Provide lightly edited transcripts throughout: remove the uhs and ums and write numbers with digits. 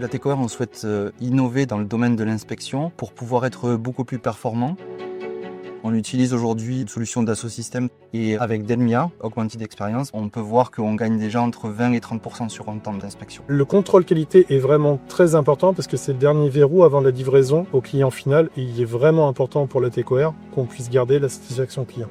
Latécoère, on souhaite innover dans le domaine de l'inspection pour pouvoir être beaucoup plus performant. On utilise aujourd'hui une solution d'Assosystem et avec Delmia, Augmented Experience, on peut voir qu'on gagne déjà entre 20 et 30% sur un temps d'inspection. Le contrôle qualité est vraiment très important parce que c'est le dernier verrou avant la livraison au client final et il est vraiment important pour Latécoère qu'on puisse garder la satisfaction client.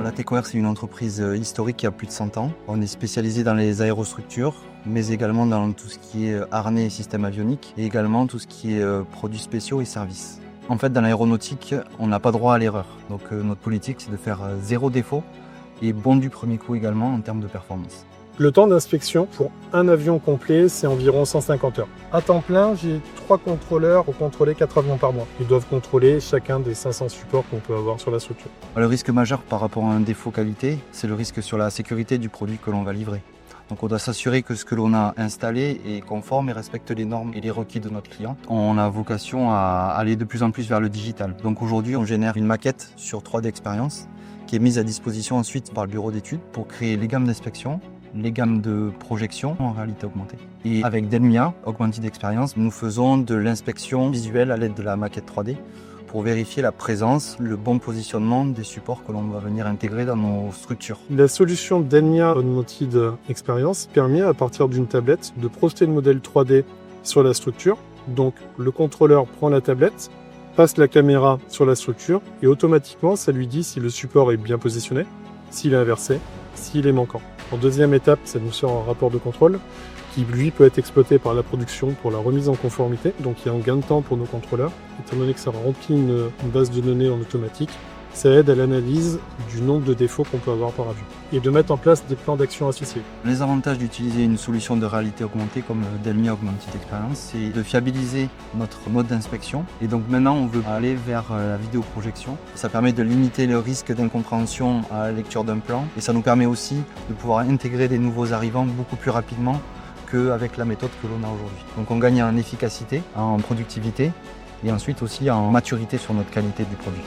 Latécoère, c'est une entreprise historique qui a plus de 100 ans. On est spécialisé dans les aérostructures, mais également dans tout ce qui est harnais et systèmes avioniques, et également tout ce qui est produits spéciaux et services. En fait, dans l'aéronautique, on n'a pas droit à l'erreur. Donc notre politique, c'est de faire zéro défaut et bon du premier coup également en termes de performance. Le temps d'inspection pour un avion complet, c'est environ 150 heures. À temps plein, j'ai 3 contrôleurs pour contrôler 4 avions par mois. Ils doivent contrôler chacun des 500 supports qu'on peut avoir sur la structure. Le risque majeur par rapport à un défaut qualité, c'est le risque sur la sécurité du produit que l'on va livrer. Donc on doit s'assurer que ce que l'on a installé est conforme et respecte les normes et les requis de notre client. On a vocation à aller de plus en plus vers le digital. Donc aujourd'hui, on génère une maquette sur 3D Experience qui est mise à disposition ensuite par le bureau d'études pour créer les gammes d'inspection, les gammes de projection en réalité augmentée. Et avec Delmia, Augmented Experience, nous faisons de l'inspection visuelle à l'aide de la maquette 3D pour vérifier la présence, le bon positionnement des supports que l'on va venir intégrer dans nos structures. La solution Delmia Augmented Experience permet à partir d'une tablette de projeter le modèle 3D sur la structure. Donc le contrôleur prend la tablette, passe la caméra sur la structure et automatiquement ça lui dit si le support est bien positionné, s'il est inversé, s'il est manquant. En deuxième étape, ça nous sort un rapport de contrôle qui, lui, peut être exploité par la production pour la remise en conformité. Donc il y a un gain de temps pour nos contrôleurs. Étant donné que ça remplit une base de données en automatique, ça aide à l'analyse du nombre de défauts qu'on peut avoir par avion et de mettre en place des plans d'action associés. Les avantages d'utiliser une solution de réalité augmentée comme Delmia Augmented Experience, c'est de fiabiliser notre mode d'inspection. Et donc maintenant, on veut aller vers la vidéoprojection. Ça permet de limiter le risque d'incompréhension à la lecture d'un plan. Et ça nous permet aussi de pouvoir intégrer des nouveaux arrivants beaucoup plus rapidement qu'avec la méthode que l'on a aujourd'hui. Donc on gagne en efficacité, en productivité et ensuite aussi en maturité sur notre qualité du produit.